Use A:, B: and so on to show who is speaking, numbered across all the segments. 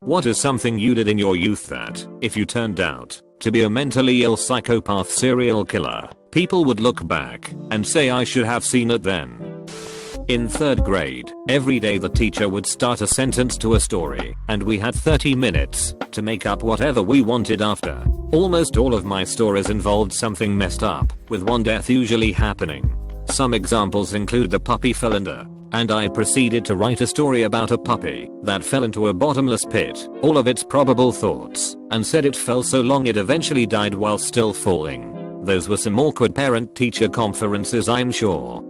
A: What is something you did in your youth that, if you turned out to be a mentally ill psychopath serial killer, people would look back and say I should have seen it then? In 3rd grade, every day the teacher would start a sentence to a story, and we had 30 minutes to make up whatever we wanted after. Almost all of my stories involved something messed up, with one death usually happening. Some examples include the puppy fell into, and I proceeded to write a story about a puppy that fell into a bottomless pit, all of its probable thoughts, and said it fell so long it eventually died while still falling. Those were some awkward parent-teacher conferences, I'm sure.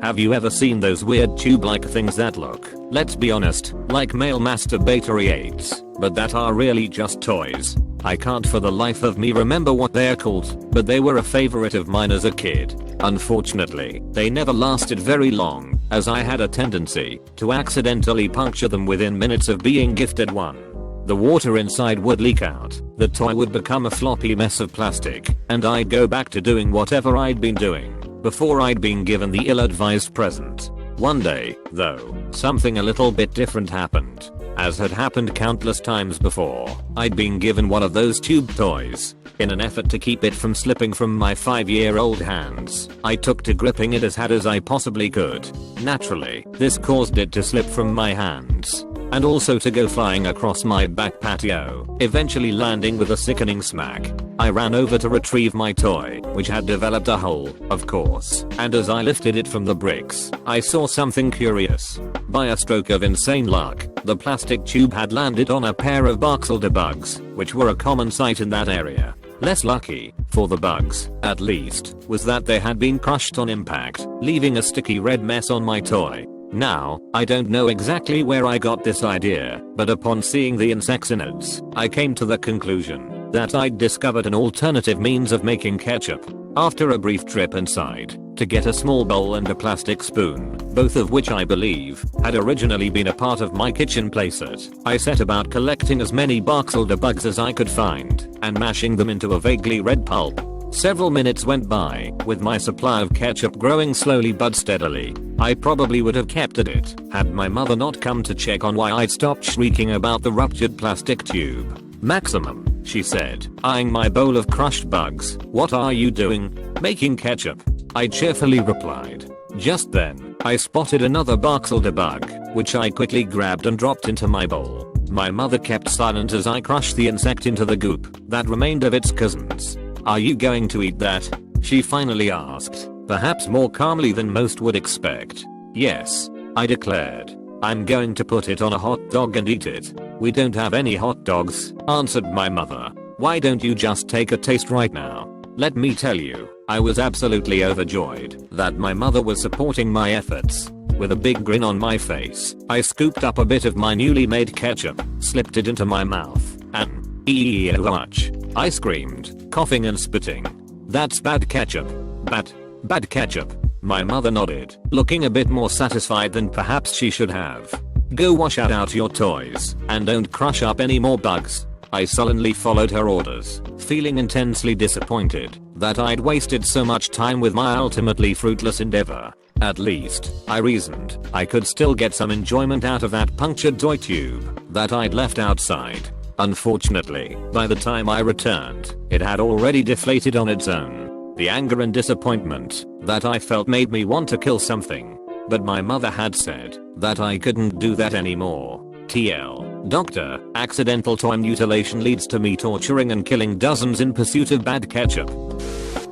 A: Have you ever seen those weird tube-like things that look, let's be honest, like male masturbatory aids, but that are really just toys? I can't for the life of me remember what they're called, but they were a favorite of mine as a kid. Unfortunately, they never lasted very long, as I had a tendency to accidentally puncture them within minutes of being gifted one. The water inside would leak out, the toy would become a floppy mess of plastic, and I'd go back to doing whatever I'd been doing before I'd been given the ill-advised present. One day, though, something a little bit different happened. As had happened countless times before, I'd been given one of those tube toys. In an effort to keep it from slipping from my 5-year-old hands, I took to gripping it as hard as I possibly could. Naturally, this caused it to slip from my hands, and also to go flying across my back patio, eventually landing with a sickening smack. I ran over to retrieve my toy, which had developed a hole, of course, and as I lifted it from the bricks, I saw something curious. By a stroke of insane luck, the plastic tube had landed on a pair of Barkselder bugs, which were a common sight in that area. Less lucky, for the bugs, at least, was that they had been crushed on impact, leaving a sticky red mess on my toy. Now, I don't know exactly where I got this idea, but upon seeing the insects in it, I came to the conclusion that I'd discovered an alternative means of making ketchup. After a brief trip inside to get a small bowl and a plastic spoon, both of which I believe had originally been a part of my kitchen playset, I set about collecting as many Barkselder bugs as I could find and mashing them into a vaguely red pulp. Several minutes went by, with my supply of ketchup growing slowly but steadily. I probably would have kept at it had my mother not come to check on why I'd stopped shrieking about the ruptured plastic tube. "Maximum," she said, eyeing my bowl of crushed bugs. "What are you doing? Making ketchup?" I cheerfully replied. Just then, I spotted another Barkselder bug, which I quickly grabbed and dropped into my bowl. My mother kept silent as I crushed the insect into the goop that remained of its cousins. "Are you going to eat that?" she finally asked, perhaps more calmly than most would expect. "Yes," I declared. "I'm going to put it on a hot dog and eat it." "We don't have any hot dogs," answered my mother. "Why don't you just take a taste right now?" Let me tell you, I was absolutely overjoyed that my mother was supporting my efforts. With a big grin on my face, I scooped up a bit of my newly made ketchup, slipped it into my mouth, and much, I screamed, coughing and spitting. "That's bad ketchup. Bad ketchup." My mother nodded, looking a bit more satisfied than perhaps she should have. "Go wash out your toys, and don't crush up any more bugs." I sullenly followed her orders, feeling intensely disappointed that I'd wasted so much time with my ultimately fruitless endeavor. At least, I reasoned, I could still get some enjoyment out of that punctured toy tube that I'd left outside. Unfortunately, by the time I returned, it had already deflated on its own. The anger and disappointment that I felt made me want to kill something. But my mother had said that I couldn't do that anymore. TL. Doctor, accidental toy mutilation leads to me torturing and killing dozens in pursuit of bad ketchup.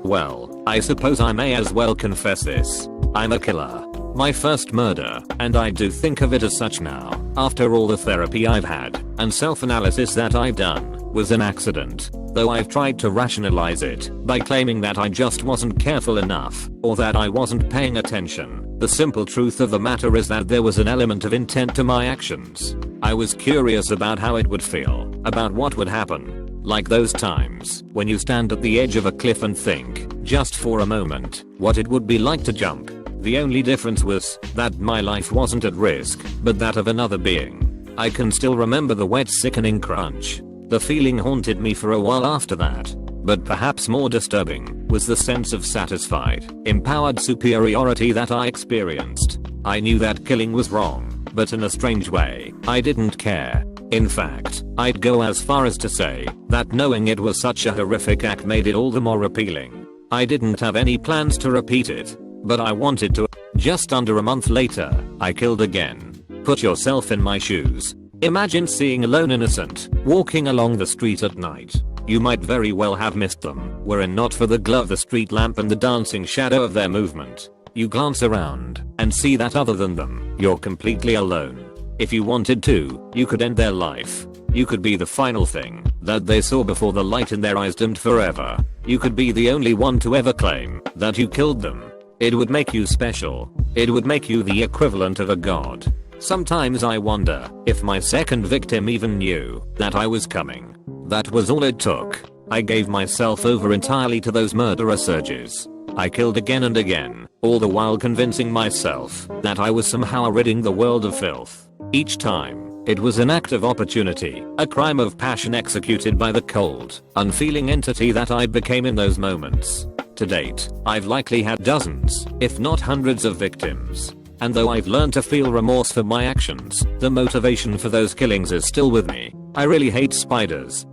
A: Well, I suppose I may as well confess this. I'm a killer. My first murder, and I do think of it as such now, after all the therapy I've had, and self-analysis that I've done, was an accident. Though I've tried to rationalize it by claiming that I just wasn't careful enough, or that I wasn't paying attention. The simple truth of the matter is that there was an element of intent to my actions. I was curious about how it would feel, about what would happen. Like those times when you stand at the edge of a cliff and think, just for a moment, what it would be like to jump. The only difference was that my life wasn't at risk, but that of another being. I can still remember the wet, sickening crunch. The feeling haunted me for a while after that. But perhaps more disturbing was the sense of satisfied, empowered superiority that I experienced. I knew that killing was wrong, but in a strange way, I didn't care. In fact, I'd go as far as to say that knowing it was such a horrific act made it all the more appealing. I didn't have any plans to repeat it, but I wanted to. Just under a month later, I killed again. Put yourself in my shoes. Imagine seeing a lone innocent walking along the street at night. You might very well have missed them were it not for the glow of the street lamp and the dancing shadow of their movement. You glance around and see that other than them, you're completely alone. If you wanted to, you could end their life. You could be the final thing that they saw before the light in their eyes dimmed forever. You could be the only one to ever claim that you killed them. It would make you special. It would make you the equivalent of a god. Sometimes I wonder if my second victim even knew that I was coming. That was all it took. I gave myself over entirely to those murderous urges. I killed again and again, all the while convincing myself that I was somehow ridding the world of filth. Each time, it was an act of opportunity, a crime of passion executed by the cold, unfeeling entity that I became in those moments. To date, I've likely had dozens, if not hundreds of victims. And though I've learned to feel remorse for my actions, the motivation for those killings is still with me. I really hate spiders.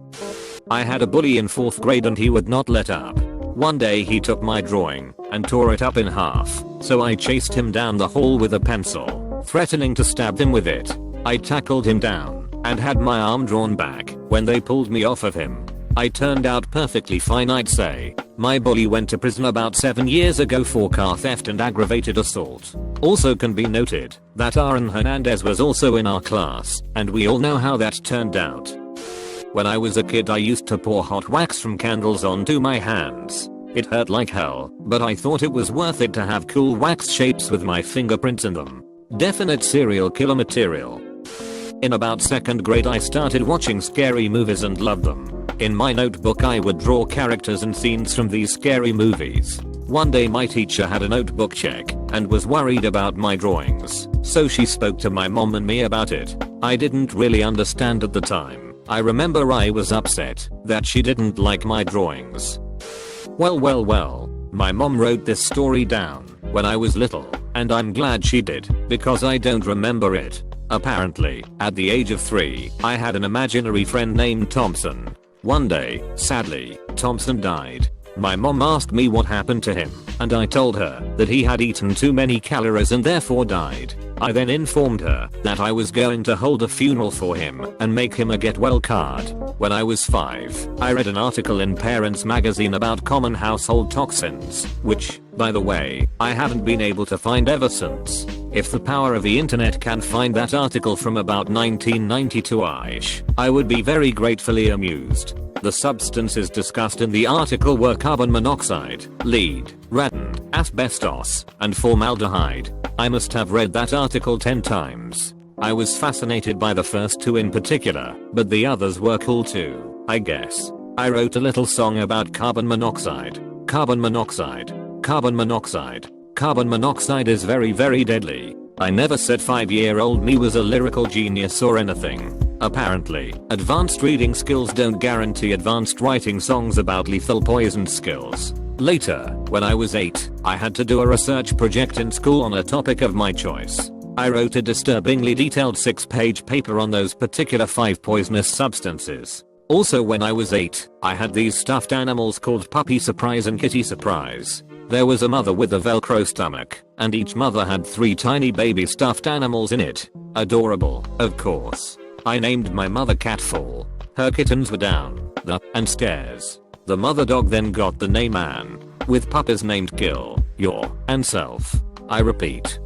A: I had a bully in 4th grade and he would not let up. One day he took my drawing and tore it up in half, so I chased him down the hall with a pencil, threatening to stab him with it. I tackled him down and had my arm drawn back when they pulled me off of him. I turned out perfectly fine, I'd say. My bully went to prison about 7 years ago for car theft and aggravated assault. Also can be noted that Aaron Hernandez was also in our class, and we all know how that turned out. When I was a kid I used to pour hot wax from candles onto my hands. It hurt like hell, but I thought it was worth it to have cool wax shapes with my fingerprints in them. Definite serial killer material. In about 2nd grade I started watching scary movies and loved them. In my notebook I would draw characters and scenes from these scary movies. One day my teacher had a notebook check and was worried about my drawings, so she spoke to my mom and me about it. I didn't really understand at the time. I remember I was upset that she didn't like my drawings. Well, my mom wrote this story down when I was little, and I'm glad she did, because I don't remember it. Apparently, at the age of 3, I had an imaginary friend named Thompson. One day, sadly, Thompson died. My mom asked me what happened to him, and I told her that he had eaten too many calories and therefore died. I then informed her that I was going to hold a funeral for him and make him a get well card. When I was 5, I read an article in Parents magazine about common household toxins, which, by the way, I haven't been able to find ever since. If the power of the internet can find that article from about 1992-ish, I would be very gratefully amused. The substances discussed in the article were carbon monoxide, lead, radon, asbestos, and formaldehyde. I must have read that article 10 times. I was fascinated by the first 2 in particular, but the others were cool too, I guess. I wrote a little song about carbon monoxide. Carbon monoxide. Carbon monoxide. Carbon monoxide is very, very deadly. I never said 5-year-old me was a lyrical genius or anything. Apparently, advanced reading skills don't guarantee advanced writing songs about lethal poison skills. Later, when I was 8, I had to do a research project in school on a topic of my choice. I wrote a disturbingly detailed 6-page paper on those particular 5 poisonous substances. Also when I was 8, I had these stuffed animals called Puppy Surprise and Kitty Surprise. There was a mother with a Velcro stomach, and each mother had 3 tiny baby stuffed animals in it. Adorable, of course. I named my mother Catfall. Her kittens were down the and stairs. The mother dog then got the name Anne, with puppies named Kill, Your, and Self. I repeat.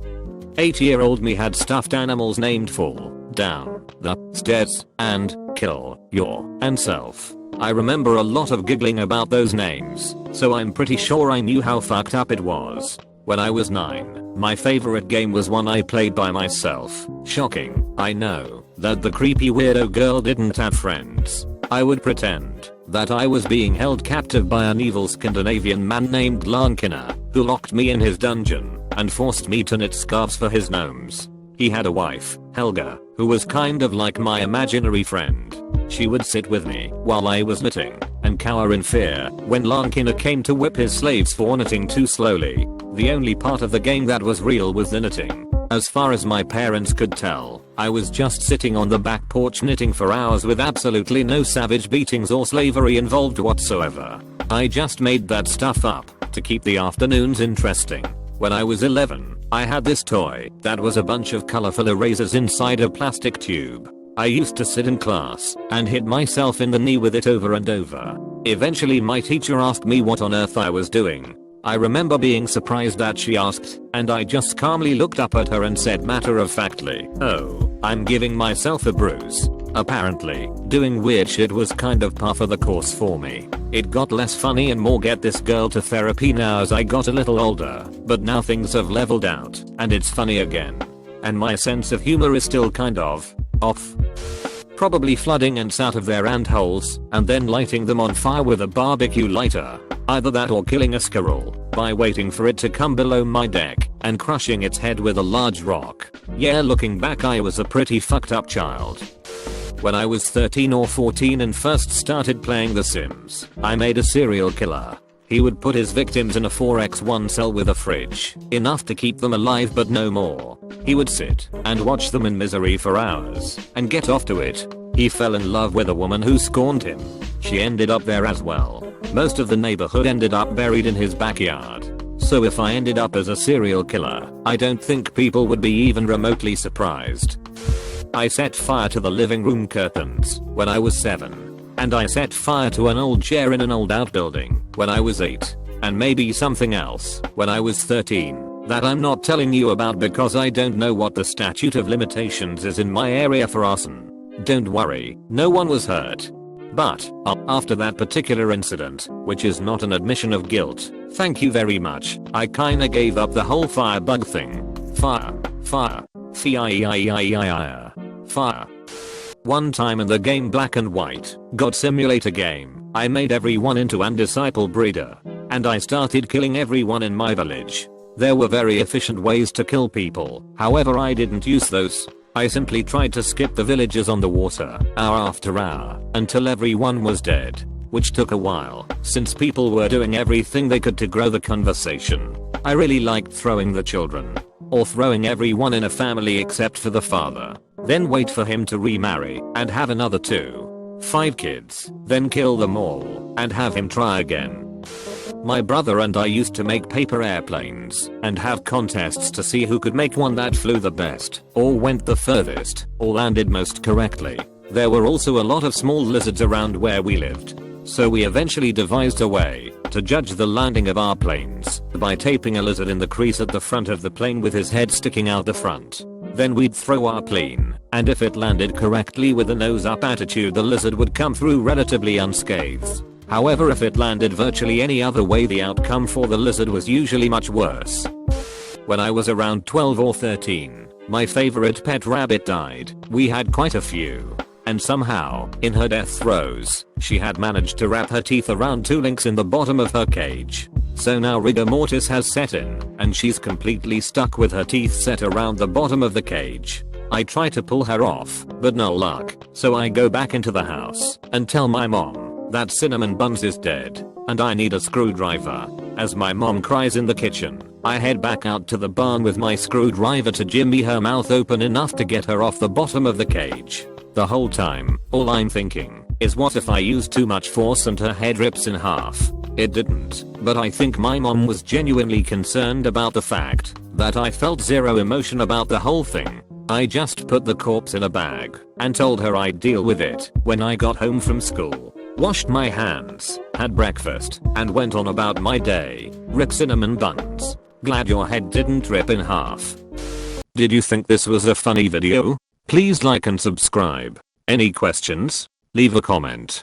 A: 8-year-old me had stuffed animals named Fall, Down, the stairs, and Kill, Your, and Self. I remember a lot of giggling about those names, so I'm pretty sure I knew how fucked up it was. When I was 9, my favorite game was one I played by myself. Shocking, I know, that the creepy weirdo girl didn't have friends. I would pretend that I was being held captive by an evil Scandinavian man named Lankina, who locked me in his dungeon and forced me to knit scarves for his gnomes. He had a wife, Helga, who was kind of like my imaginary friend. She would sit with me while I was knitting and cower in fear when Lankina came to whip his slaves for knitting too slowly. The only part of the game that was real was the knitting, as far as my parents could tell. I was just sitting on the back porch knitting for hours with absolutely no savage beatings or slavery involved whatsoever. I just made that stuff up to keep the afternoons interesting. When I was 11, I had this toy that was a bunch of colorful erasers inside a plastic tube. I used to sit in class and hit myself in the knee with it over and over. Eventually my teacher asked me what on earth I was doing. I remember being surprised that she asked, and I just calmly looked up at her and said matter-of-factly, "Oh, I'm giving myself a bruise." Apparently, doing weird shit was kind of par for the course for me. It got less funny and more get this girl to therapy now as I got a little older, but now things have leveled out, and it's funny again. And my sense of humor is still kind of off. Probably flooding ants out of their ant holes and then lighting them on fire with a barbecue lighter. Either that or killing a squirrel by waiting for it to come below my deck and crushing its head with a large rock. Yeah, looking back I was a pretty fucked up child. When I was 13 or 14 and first started playing The Sims, I made a serial killer. He would put his victims in a 4x1 cell with a fridge, enough to keep them alive but no more. He would sit and watch them in misery for hours and get off to it. He fell in love with a woman who scorned him. She ended up there as well. Most of the neighborhood ended up buried in his backyard. So if I ended up as a serial killer, I don't think people would be even remotely surprised. I set fire to the living room curtains when I was 7. And I set fire to an old chair in an old outbuilding when I was 8. And maybe something else when I was 13 that I'm not telling you about because I don't know what the statute of limitations is in my area for arson. Don't worry, no one was hurt. But after that particular incident, which is not an admission of guilt, thank you very much, I kinda gave up the whole firebug thing. Fire. Fire. One time in the game Black and White, God Simulator game, I made everyone into an disciple breeder. And I started killing everyone in my village. There were very efficient ways to kill people, however I didn't use those. I simply tried to skip the villagers on the water, hour after hour, until everyone was dead. Which took a while, since people were doing everything they could to grow the conversation. I really liked throwing the children. Or throwing everyone in a family except for the father. Then wait for him to remarry and have another 5 kids. Then kill them all and have him try again. My brother and I used to make paper airplanes and have contests to see who could make one that flew the best, or went the furthest, or landed most correctly. There were also a lot of small lizards around where we lived. So we eventually devised a way to judge the landing of our planes by taping a lizard in the crease at the front of the plane with his head sticking out the front. Then we'd throw our plane, and if it landed correctly with a nose up attitude, the lizard would come through relatively unscathed. However, if it landed virtually any other way, the outcome for the lizard was usually much worse. When I was around 12 or 13, my favorite pet rabbit died. We had quite a few. And somehow, in her death throes, she had managed to wrap her teeth around 2 links in the bottom of her cage. So now rigor mortis has set in, and she's completely stuck with her teeth set around the bottom of the cage. I try to pull her off, but no luck, so I go back into the house and tell my mom that Cinnamon Buns is dead, and I need a screwdriver. As my mom cries in the kitchen, I head back out to the barn with my screwdriver to jimmy her mouth open enough to get her off the bottom of the cage. The whole time, all I'm thinking is what if I use too much force and her head rips in half. It didn't, but I think my mom was genuinely concerned about the fact that I felt zero emotion about the whole thing. I just put the corpse in a bag and told her I'd deal with it when I got home from school. Washed my hands, had breakfast, and went on about my day. Rip Cinnamon Buns. Glad your head didn't rip in half. Did you think this was a funny video? Please like and subscribe. Any questions? Leave a comment.